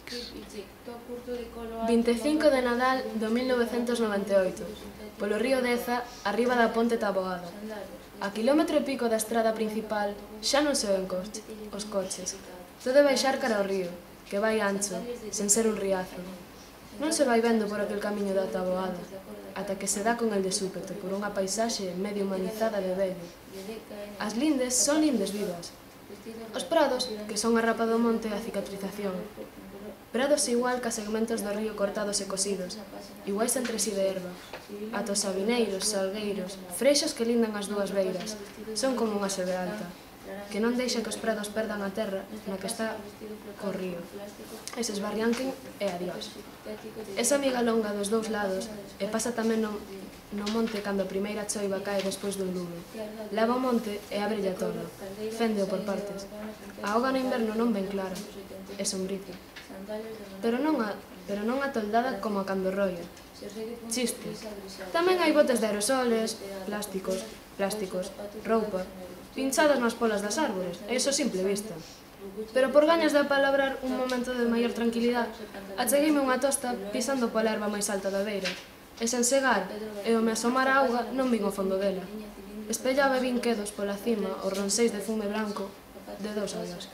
Mix. 25 de Nadal do 1998, polo río Deza, arriba da ponte Taboada. A quilómetro e pico da estrada principal xa non se ven os coches. Todo é baixar cara ao río, que vai ancho, sen ser un riazo. Non se vai vendo por aquel camiño da Taboada, ata que se dá con el de súpeto por unha paisaxe medio humanizada de vello. As lindes son lindes vivas. Os prados, que son a rapa do monte e a cicatrización. Prados igual que a segmentos do río cortados e cosidos, iguais entre si de erva. Ata os sabineiros, salgueiros, freixos que lindan as dúas beiras, son como unha sebe alta, que non deixa que os prados perdan a terra na que está co río. E se esbarrianquen e adiós. Esa miga longa dos dous lados, e pasa tamén no monte cando a primeira choiva cae despois dun lume. Lava o monte e ábrelle a tola, féndeo por partes. A auga no inverno non ven clara, é sombriza. Pero non a toldada como a cando roia. Chiste. Tamén hai botes de aerosoles, plásticos, roupa, pinchadas nas polas das árbores, e iso a simple vista. Pero por gañas de apalabrar un momento de maior tranquilidade, achegueime unha tosta pisando pola erva máis alta da beira, e sen segar, e ao me asomar a auga non vin o fondo dela. Espellaba e vin quedos pola cima os ronseis de fume branco de dous ollos.